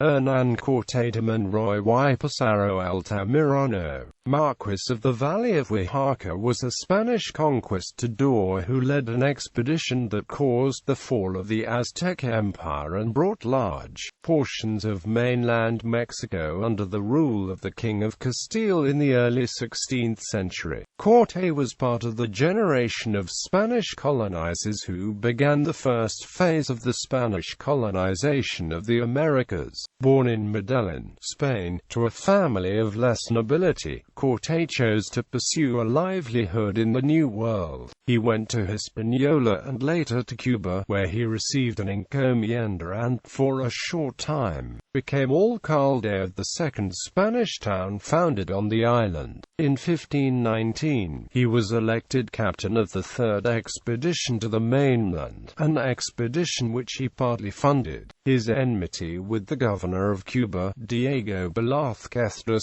Hernán Cortés de Monroy y Pizarro Altamirano, Marquis of the Valley of Oaxaca, was a Spanish conquistador who led an expedition that caused the fall of the Aztec Empire and brought large portions of mainland Mexico under the rule of the King of Castile in the early 16th century. Cortés was part of the generation of Spanish colonizers who began the first phase of the Spanish colonization of the Americas. Born in Medellín, Spain, to a family of less nobility, Cortés chose to pursue a livelihood in the New World. He went to Hispaniola and later to Cuba, where he received an encomienda and, for a short time, became alcalde of the second Spanish town founded on the island. In 1519, he was elected captain of the third expedition to the mainland, an expedition which he partly funded. His enmity with the governor of Cuba, Diego Velázquez de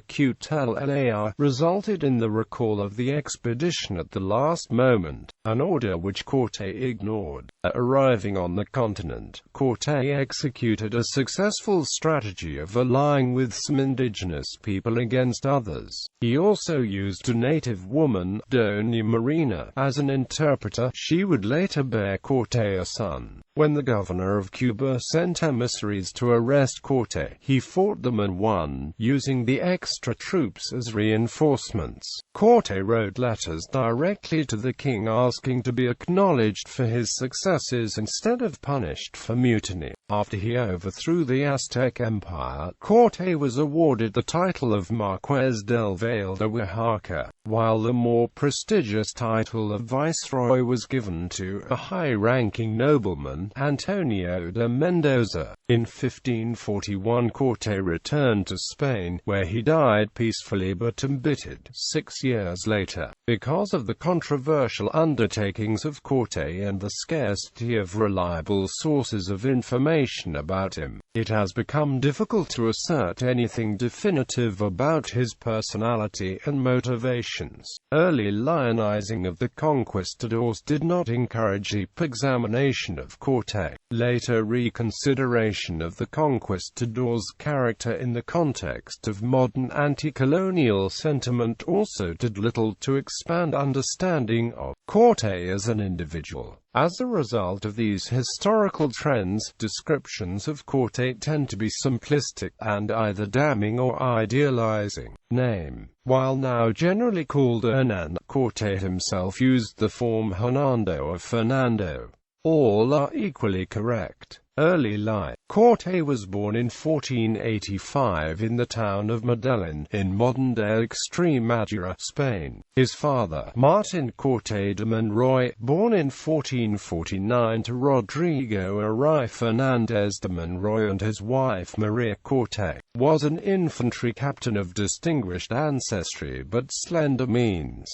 Cuellar, resulted in the recall of the expedition at the last moment, an order which Cortés ignored. Arriving on the continent, Cortés executed a successful strategy of allying with some indigenous people against others. He also used a native woman, Doña Marina, as an interpreter. She would later bear Cortés a son. When the governor of Cuba sent emissaries to arrest Cortés, he fought them and won, using the extra troops as reinforcements. Cortés wrote letters directly to the king asking to be acknowledged for his successes instead of punished for mutiny. After he overthrew the Aztec Empire, Cortés was awarded the title of Marqués del Valle de Oaxaca, while the more prestigious title of Viceroy was given to a high-ranking nobleman, Antonio de Mendoza. In 1541 Cortés returned to Spain, where he died peacefully but embittered 6 years later. Because of the controversial undertakings of Cortés and the scarcity of reliable sources of information about him, it has become difficult to assert anything definitive about his personality and motivations. Early lionizing of the conquistadors did not encourage deep examination of Cortés. Later reconsideration of the conquistadors' character in the context of modern anti-colonial sentiment also did little to expand understanding of Cortés as an individual. As a result of these historical trends, descriptions of Cortés tend to be simplistic and either damning or idealizing. Name. While now generally called Hernán, Cortés himself used the form Hernando or Fernando. All are equally correct. Early life. Cortés was born in 1485 in the town of Medellín, in modern-day Extremadura, Spain. His father, Martin Cortés de Monroy, born in 1449 to Rodrigo y Fernández de Monroy and his wife María Cortés, was an infantry captain of distinguished ancestry but slender means.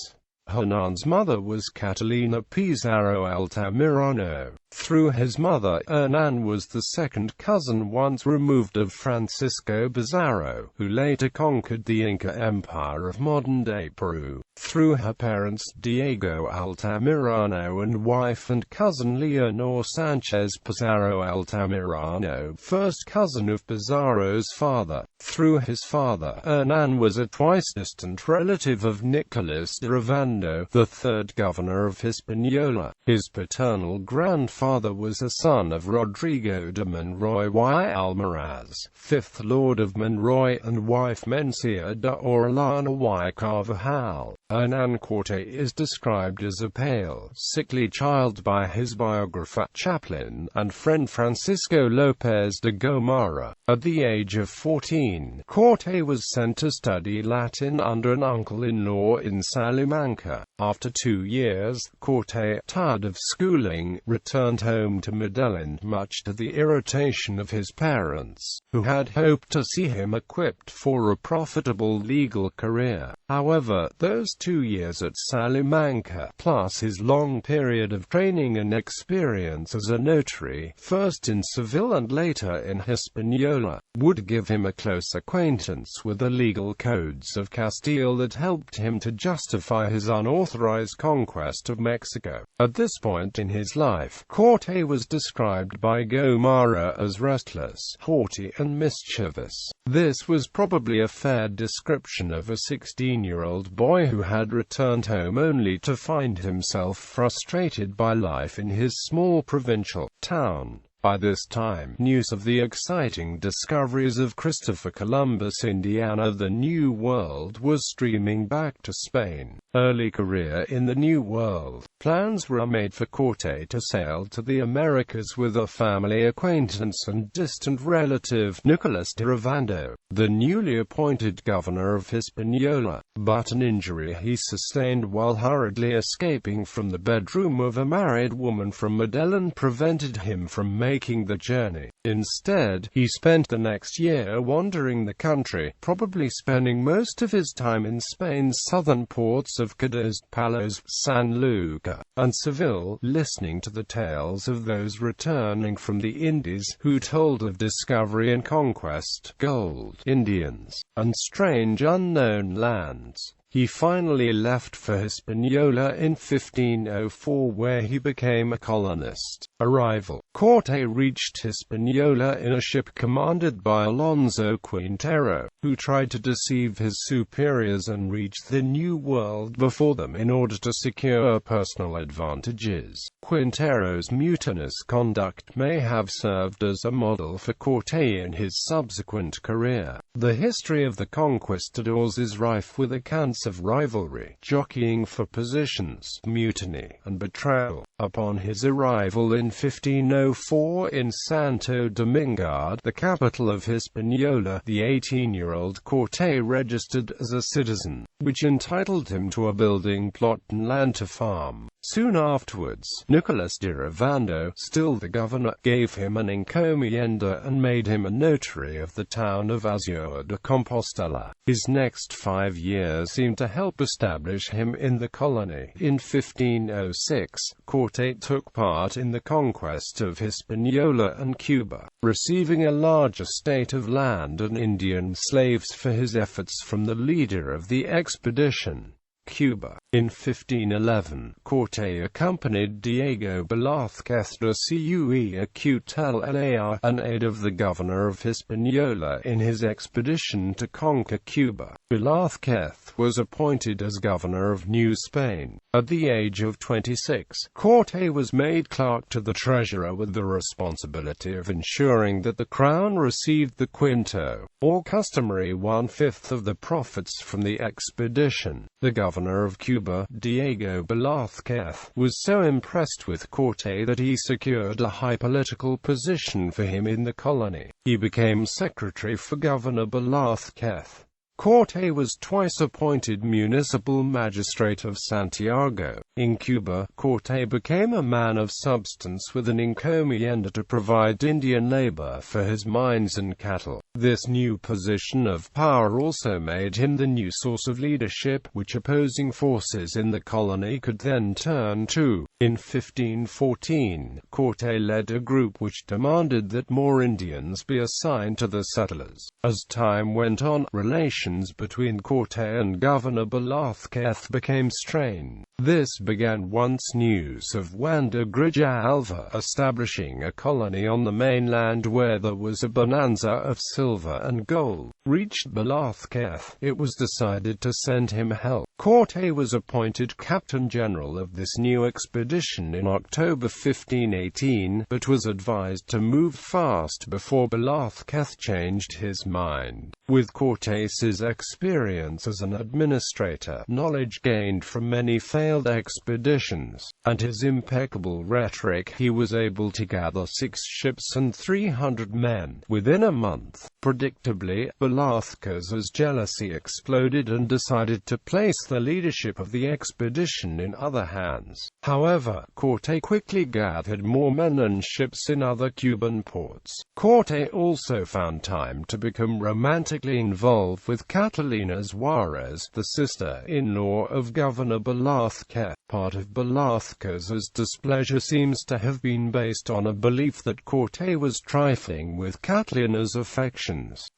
Hernán's mother was Catalina Pizarro Altamirano. Through his mother, Hernán was the second cousin once removed of Francisco Pizarro, who later conquered the Inca Empire of modern-day Peru. Through her parents, Diego Altamirano, and wife and cousin Leonor Sanchez Pizarro Altamirano, first cousin of Pizarro's father. Through his father, Hernán was a twice-distant relative of Nicolas de Ovando, the third governor of Hispaniola. His paternal grandfather was a son of Rodrigo de Monroy y Almaraz, 5th Lord of Monroy, and wife Mencia de Orellana y Carvajal. Hernán Cortés is described as a pale, sickly child by his biographer, chaplain, and friend Francisco López de Gomara. At the age of 14, Cortés was sent to study Latin under an uncle-in-law in Salamanca. After 2 years, Cortés, tired of schooling, returned home to Medellín, much to the irritation of his parents, who had hoped to see him equipped for a profitable legal career. However, those 2 years at Salamanca, plus his long period of training and experience as a notary, first in Seville and later in Hispaniola, would give him a close acquaintance with the legal codes of Castile that helped him to justify his unauthorized conquest of Mexico. At this point in his life, Cortés was described by Gomara as restless, haughty and mischievous. This was probably a fair description of a 16-year-old boy who had returned home only to find himself frustrated by life in his small provincial town. By this time, news of the exciting discoveries of Christopher Columbus Indiana the New World was streaming back to Spain. Early career in the New World. Plans were made for Cortés to sail to the Americas with a family acquaintance and distant relative, Nicolas de Ovando, the newly appointed governor of Hispaniola, but an injury he sustained while hurriedly escaping from the bedroom of a married woman from Medellín prevented him from making the journey. Instead, he spent the next year wandering the country, probably spending most of his time in Spain's southern ports of Cádiz, Palos, San Lucar, and Seville, listening to the tales of those returning from the Indies, who told of discovery and conquest, gold, Indians, and strange unknown lands. He finally left for Hispaniola in 1504 where he became a colonist. Arrival. Cortés reached Hispaniola in a ship commanded by Alonso Quintero, who tried to deceive his superiors and reach the New World before them in order to secure personal advantages. Quintero's mutinous conduct may have served as a model for Cortés in his subsequent career. The history of the conquistadors is rife with accounts of rivalry, jockeying for positions, mutiny, and betrayal. Upon his arrival in 1504 in Santo Domingo, the capital of Hispaniola, the 18-year-old Cortés registered as a citizen, which entitled him to a building plot and land to farm. Soon afterwards, Nicolas de Ovando, still the governor, gave him an encomienda and made him a notary of the town of Santiago de Compostela. His next 5 years seemed to help establish him in the colony. In 1506, Cortés took part in the conquest of Hispaniola and Cuba, receiving a large estate of land and Indian slaves for his efforts from the leader of the expedition, Cuba. In 1511, Cortés accompanied Diego Velázquez de Cutellar, an aide of the governor of Hispaniola, in his expedition to conquer Cuba. Velázquez was appointed as governor of New Spain. At the age of 26, Cortés was made clerk to the treasurer with the responsibility of ensuring that the crown received the quinto, or customary 1/5 of the profits from the expedition. The governor of Cuba, Diego Velázquez, was so impressed with Cortés that he secured a high political position for him in the colony. He became secretary for Governor Velázquez. Cortés was twice appointed municipal magistrate of Santiago. In Cuba, Cortés became a man of substance with an encomienda to provide Indian labor for his mines and cattle. This new position of power also made him the new source of leadership, which opposing forces in the colony could then turn to. In 1514, Cortés led a group which demanded that more Indians be assigned to the settlers. As time went on, relations between Cortés and Governor Velázquez became strained. This began once news of Juan de Grijalva establishing a colony on the mainland where there was a bonanza of silver and gold. Reached Velázquez, it was decided to send him help. Cortés was appointed Captain General of this new expedition in October 1518, but was advised to move fast before Velázquez changed his mind. With Cortés's experience as an administrator, knowledge gained from many failed expeditions, and his impeccable rhetoric, he was able to gather 6 ships and 300 men. Within a month, Predictably, Velázquez's jealousy exploded and decided to place the leadership of the expedition in other hands. However, Cortés quickly gathered more men and ships in other Cuban ports. Cortés also found time to become romantically involved with Catalina Juárez, the sister-in-law of Governor Velázquez. Part of Velázquez's displeasure seems to have been based on a belief that Cortés was trifling with Catalina's affections.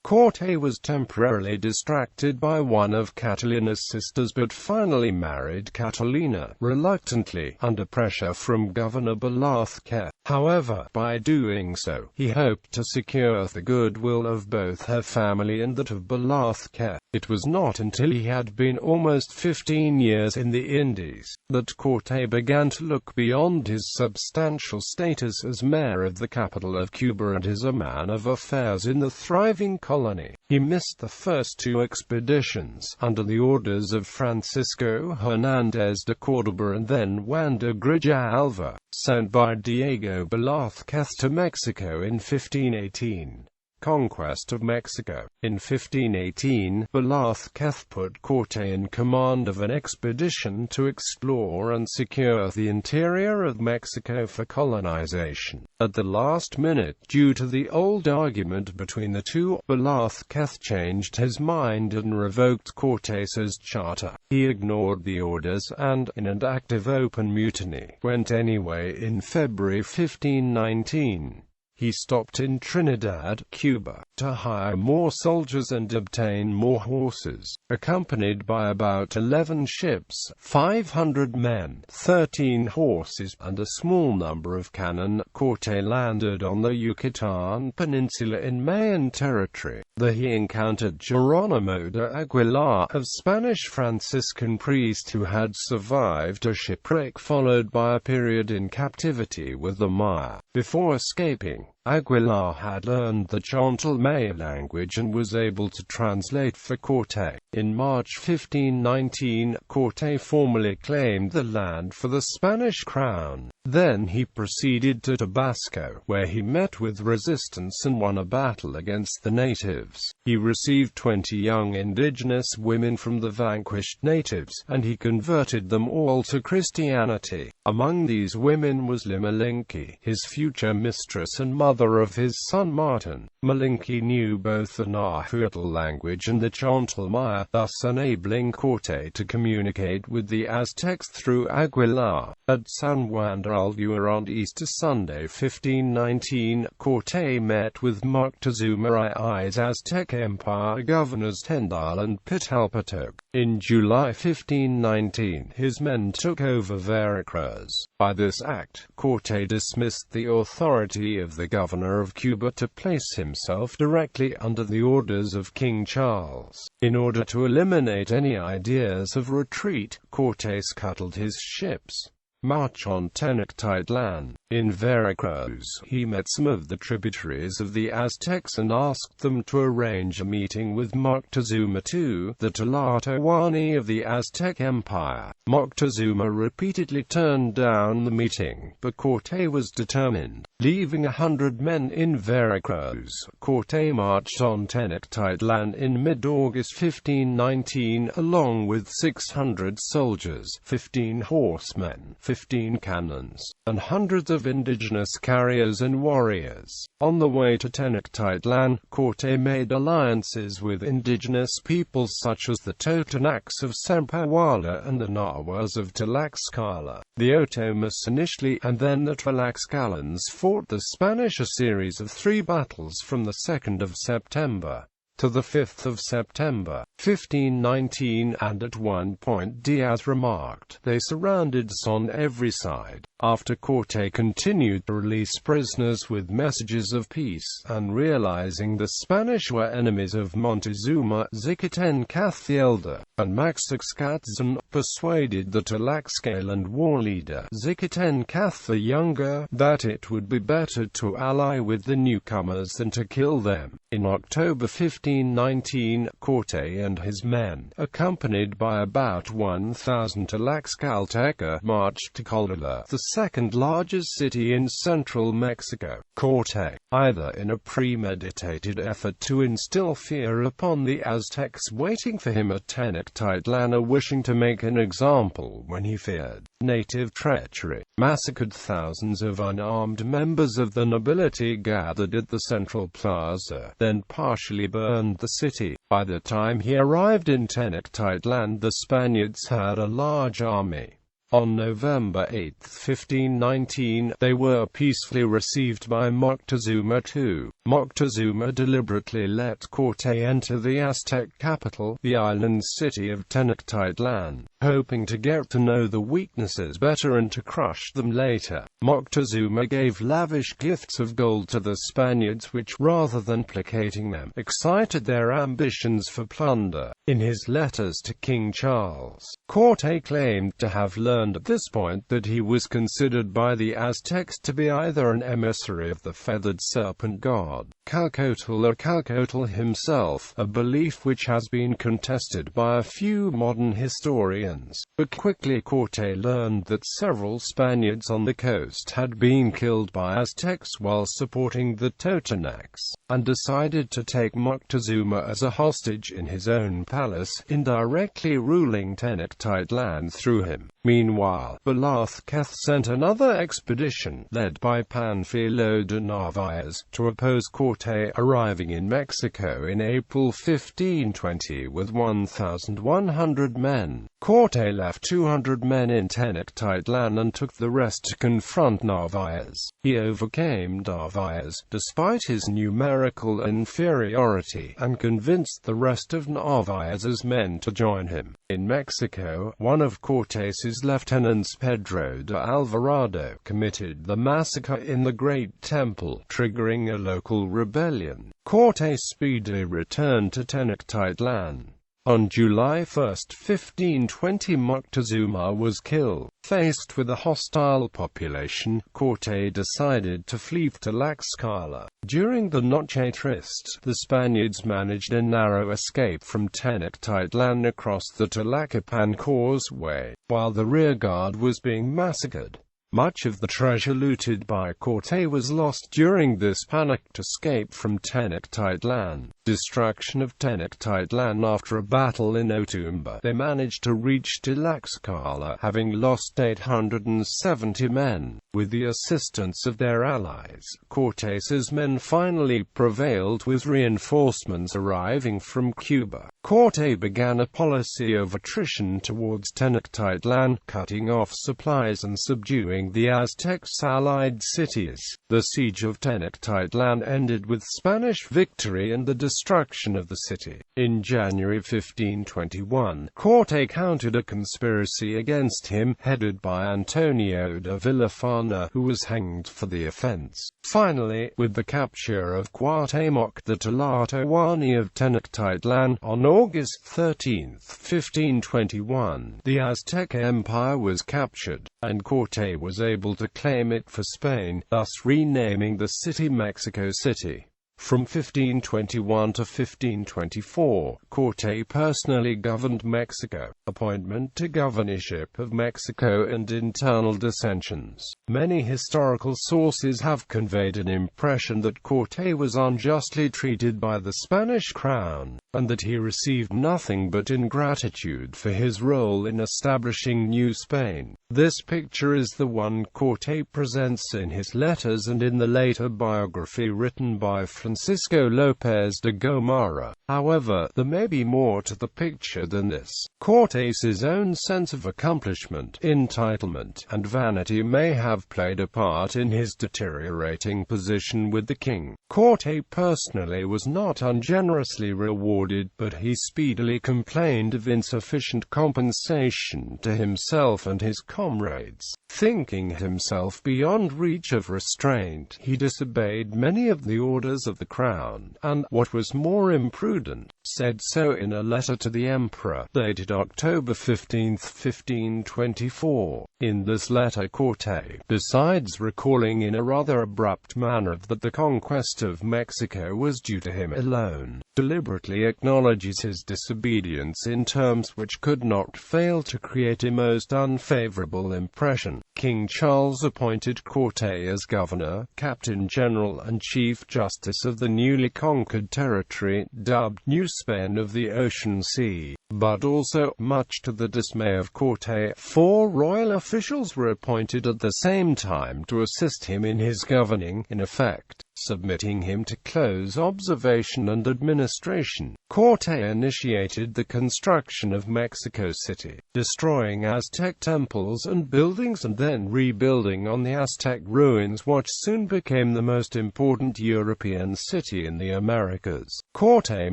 Cortés was temporarily distracted by one of Catalina's sisters but finally married Catalina, reluctantly, under pressure from Governor Velázquez. However, by doing so, he hoped to secure the goodwill of both her family and that of Velázquez. It was not until he had been almost 15 years in the Indies that Cortés began to look beyond his substantial status as mayor of the capital of Cuba and as a man of affairs in the thriving colony. He missed the first two expeditions, under the orders of Francisco Hernández de Córdoba and then Juan de Grijalva, sent by Diego Velázquez to Mexico in 1518. Conquest of Mexico. In 1518, Velázquez put Cortés in command of an expedition to explore and secure the interior of Mexico for colonization. At the last minute, due to the old argument between the two, Velázquez changed his mind and revoked Cortés's charter. He ignored the orders and, in an act of open mutiny, went anyway in February 1519. He stopped in Trinidad, Cuba, to hire more soldiers and obtain more horses. Accompanied by about 11 ships, 500 men, 13 horses, and a small number of cannon, Cortés landed on the Yucatan Peninsula in Mayan territory. There he encountered Geronimo de Aguilar, a Spanish Franciscan priest who had survived a shipwreck followed by a period in captivity with the Maya. Before escaping, Aguilar had learned the Chontal Maya language and was able to translate for Cortés. In March 1519, Cortés formally claimed the land for the Spanish crown. Then he proceeded to Tabasco, where he met with resistance and won a battle against the natives. He received 20 young indigenous women from the vanquished natives, and he converted them all to Christianity. Among these women was Limalinki, his future mistress and mother of his son Martin. Malinki knew both the Nahuatl language and the Chontal Maya, thus enabling Cortés to communicate with the Aztecs through Aguilar. At San Juan de Ulúa on Easter Sunday 1519, Cortés met with Moctezuma I's Aztec Empire governors Tendal and Pitalpatog. In July 1519, his men took over Veracruz. By this act, Cortés dismissed the authority of the governor of Cuba to place himself directly under the orders of King Charles. In order to eliminate any ideas of retreat, Cortés scuttled his ships. March on Tenochtitlan. In Veracruz, he met some of the tributaries of the Aztecs and asked them to arrange a meeting with Moctezuma II, the Tlatoani of the Aztec Empire. Moctezuma repeatedly turned down the meeting, but Cortés was determined. Leaving 100 men in Veracruz, Cortés marched on Tenochtitlan in mid-August 1519 along with 600 soldiers, 15 horsemen, 15 cannons, and hundreds of indigenous carriers and warriors. On the way to Tenochtitlan, Cortés made alliances with indigenous peoples such as the Totonacs of Zempoala and the Nahuas of Tlaxcala. The Otomas initially, and then the Tlaxcalans fought the Spanish a series of 3 battles from the 2nd of September to the 5th of September, 1519, and at one point Diaz remarked, "They surrounded us on every side." After Cortés continued to release prisoners with messages of peace, and realizing the Spanish were enemies of Montezuma, Xicoten Cathielda, and Maxixcatzin, persuaded the Tlaxcalan war leader, Xicoten Cath the Younger, that it would be better to ally with the newcomers than to kill them. In October 1519, Cortés and his men, accompanied by about 1,000 Tlaxcalteca, marched to Colula, the second largest city in central Mexico. Cortés, either in a premeditated effort to instill fear upon the Aztecs waiting for him at Tenochtitlan, or wishing to make an example when he feared native treachery, massacred thousands of unarmed members of the nobility gathered at the central plaza, then partially burned the city. By the time he arrived in Tenochtitlan, the Spaniards had a large army. On November 8, 1519, they were peacefully received by Moctezuma II. Moctezuma deliberately let Cortés enter the Aztec capital, the island city of Tenochtitlan, hoping to get to know the weaknesses better and to crush them later. Moctezuma gave lavish gifts of gold to the Spaniards which, rather than placating them, excited their ambitions for plunder. In his letters to King Charles, Cortés claimed to have learned at this point that he was considered by the Aztecs to be either an emissary of the feathered serpent god, Calcotl, or Calcotl himself, a belief which has been contested by a few modern historians. But quickly Cortés learned that several Spaniards on the coast had been killed by Aztecs while supporting the Totonacs, and decided to take Moctezuma as a hostage in his own palace, indirectly ruling Tenochtitlan through him. Meanwhile, Velázquez sent another expedition, led by Panfilo de Narvaez, to oppose Cortés, arriving in Mexico in April 1520 with 1,100 men. Cortés left 200 men in Tenochtitlan and took the rest to confront Narvaez. He overcame Narvaez, despite his numerical inferiority, and convinced the rest of Narvaez's men to join him. In Mexico, one of Cortés's lieutenants, Pedro de Alvarado, committed the massacre in the Great Temple, triggering a local rebellion. Cortés speedily returned to Tenochtitlan. On July 1, 1520, Moctezuma was killed. Faced with a hostile population, Cortés decided to flee to Tlaxcala. During the Noche Triste, the Spaniards managed a narrow escape from Tenochtitlan across the Tlacopan Causeway, while the rearguard was being massacred. Much of the treasure looted by Cortés was lost during this panicked escape from Tenochtitlan. Destruction of Tenochtitlan. After a battle in Otumba, they managed to reach Tlaxcala, having lost 870 men. With the assistance of their allies, Cortés's men finally prevailed, with reinforcements arriving from Cuba. Cortés began a policy of attrition towards Tenochtitlan, cutting off supplies and subduing the Aztecs' allied cities. The siege of Tenochtitlan ended with Spanish victory and the destruction of the city. In January 1521, Cortés countered a conspiracy against him, headed by Antonio de Villafana, who was hanged for the offense. Finally, with the capture of Cuauhtémoc, the Tlatoani of Tenochtitlan, on August 13, 1521, the Aztec Empire was captured, and Cortés was able to claim it for Spain, thus renaming the city Mexico City. From 1521 to 1524, Cortés personally governed Mexico. Appointment to governorship of Mexico and internal dissensions. Many historical sources have conveyed an impression that Cortés was unjustly treated by the Spanish crown, and that he received nothing but ingratitude for his role in establishing New Spain. This picture is the one Cortés presents in his letters and in the later biography written by Francisco López de Gomara. However, there may be more to the picture than this. Cortés's own sense of accomplishment, entitlement, and vanity may have played a part in his deteriorating position with the king. Cortés personally was not ungenerously rewarded, but he speedily complained of insufficient compensation to himself and his comrades. Thinking himself beyond reach of restraint, he disobeyed many of the orders of the crown, and, what was more imprudent, said so in a letter to the emperor, dated October 15, 1524. In this letter Cortés, besides recalling in a rather abrupt manner that the conquest of Mexico was due to him alone, deliberately acknowledges his disobedience in terms which could not fail to create a most unfavorable impression. King Charles appointed Cortés as governor, captain general and chief justice of the newly conquered territory, dubbed New Spain of the Ocean Sea. But also, much to the dismay of Cortés, 4 royal officials were appointed at the same time to assist him in his governing, in effect submitting him to close observation and administration. Cortés initiated the construction of Mexico City, destroying Aztec temples and buildings and then rebuilding on the Aztec ruins what soon became the most important European city in the Americas. Cortés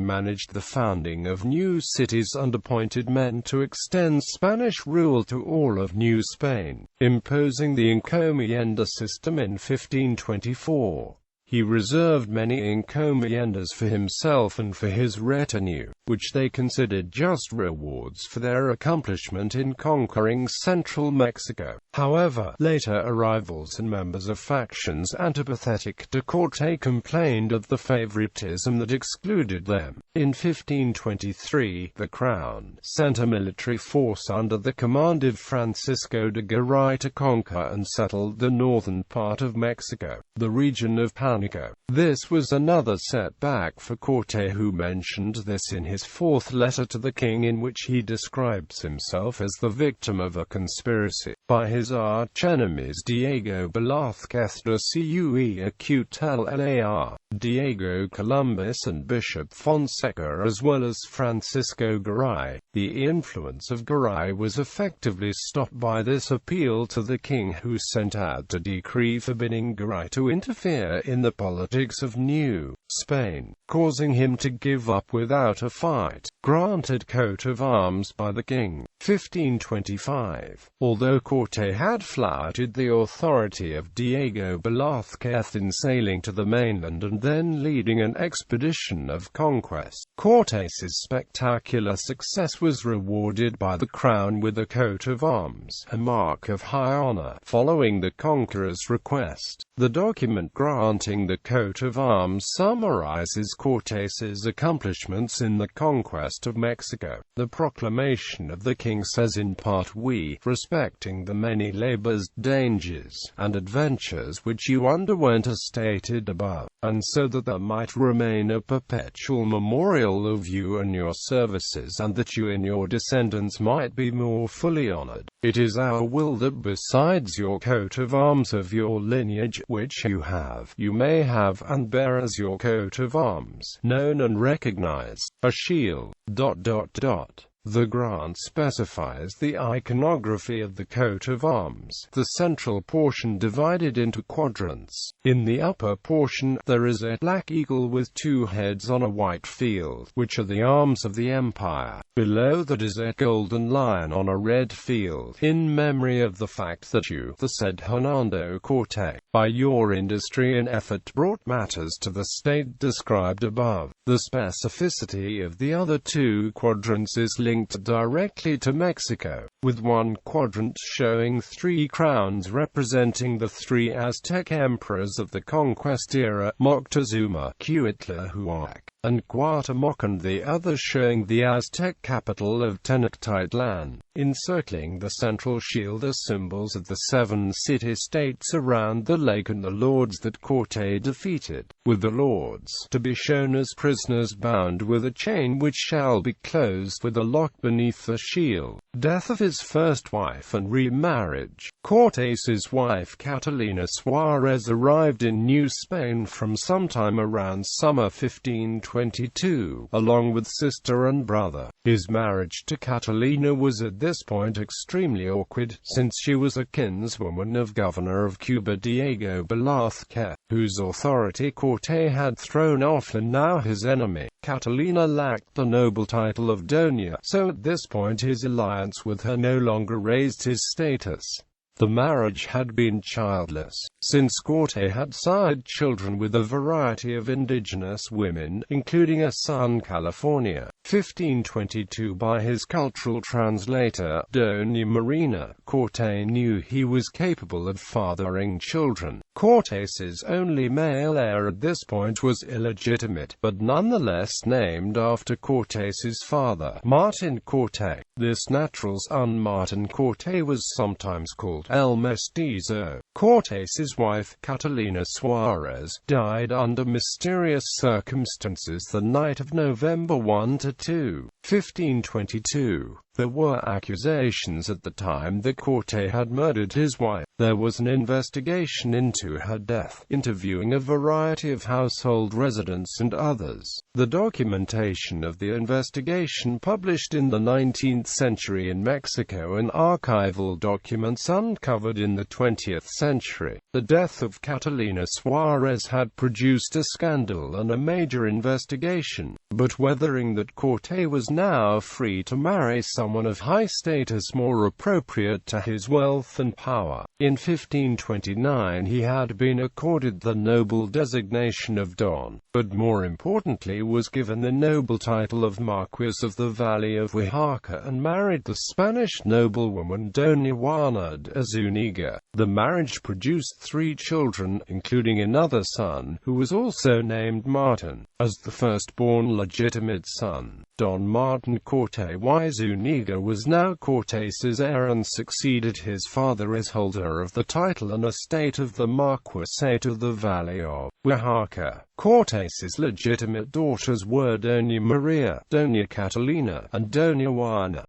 managed the founding of new cities and appointed men to extend Spanish rule to all of New Spain, imposing the encomienda system in 1524. He reserved many encomiendas for himself and for his retinue, which they considered just rewards for their accomplishment in conquering central Mexico. However, later arrivals and members of factions antipathetic to Cortés complained of the favoritism that excluded them. In 1523, the Crown sent a military force under the command of Francisco de Garay to conquer and settle the northern part of Mexico, the region of Panico. This was another setback for Cortés, who mentioned this in his 4th letter to the king, in which he describes himself as the victim of a conspiracy by his arch-enemies Diego Velázquez de Cuellar, Diego Columbus and Bishop Fonseca, as well as Francisco Garay. The influence of Garay was effectively stopped by this appeal to the king, who sent out a decree forbidding Garay to interfere in the politics of New Spain, causing him to give up without a fight. Granted coat of arms by the king. 1525. Although Cortés had flouted the authority of Diego Velázquez in sailing to the mainland and then leading an expedition of conquest, Cortés's spectacular success was rewarded by the crown with a coat of arms, a mark of high honor, following the conqueror's request. The document granting the coat of arms summarizes Cortés's accomplishments in the conquest of Mexico. The proclamation of the king says in part, "We, respecting the many labors, dangers, and adventures which you underwent as stated above, and so that there might remain a perpetual memorial of you and your services, and that you and your descendants might be more fully honored, it is our will that besides your coat of arms of your lineage, which you may have and bear as your coat of arms, known and recognized, a shield, ... The grant specifies the iconography of the coat of arms, the central portion divided into quadrants. In the upper portion, there is a black eagle with 2 heads on a white field, which are the arms of the empire. Below that is a golden lion on a red field, in memory of the fact that you, the said Hernando Cortés, by your industry and effort brought matters to the state described above. The specificity of the other 2 quadrants is linked directly to Mexico, with one quadrant showing 3 crowns representing the 3 Aztec emperors of the conquest era, Moctezuma, Cuitlahuac, and Cuauhtémoc, and the other showing the Aztec capital of Tenet, Tideland. Encircling the central shield are symbols of the 7 city-states around the lake and the lords that Cortés defeated, with the lords to be shown as prisoners bound with a chain which shall be closed with a lock beneath the shield. Death of his first wife and remarriage. Cortés's wife Catalina Suarez arrived in New Spain from sometime around summer 1522, along with sister and brother. His marriage to Catalina was at this point extremely awkward, since she was a kinswoman of Governor of Cuba Diego Velázquez, whose authority Cortés had thrown off and now his enemy. Catalina lacked the noble title of Doña, so at this point his alliance with her no longer raised his status. The marriage had been childless, since Cortés had sired children with a variety of indigenous women, including a son California, 1522 by his cultural translator, Doña Marina. Cortés knew he was capable of fathering children. Cortés's only male heir at this point was illegitimate, but nonetheless named after Cortés's father, Martin Cortés. This natural son Martin Cortés was sometimes called El Mestizo. Cortés's wife, Catalina Suarez, died under mysterious circumstances the night of November 1–2, 1522. There were accusations at the time that Cortés had murdered his wife. There was an investigation into her death, interviewing a variety of household residents and others. The documentation of the investigation published in the 19th century in Mexico and archival documents uncovered in the 20th century. The death of Catalina Suarez had produced a scandal and a major investigation, but weathering that Cortés was now free to marry someone of high status more appropriate to his wealth and power. In 1529 he had been accorded the noble designation of Don, but more importantly was given the noble title of Marquis of the Valley of Oaxaca and married the Spanish noblewoman Doña Juana de Zúñiga. The marriage produced 3 children, including another son, who was also named Martin. As the firstborn legitimate son, Don Martin Cortés y Zúñiga was now Cortés's heir and succeeded his father as holder of the title and estate of the Marquisate of the Valley of Oaxaca. Cortés's legitimate daughters were Doña María, Doña Catalina, and Doña Juana.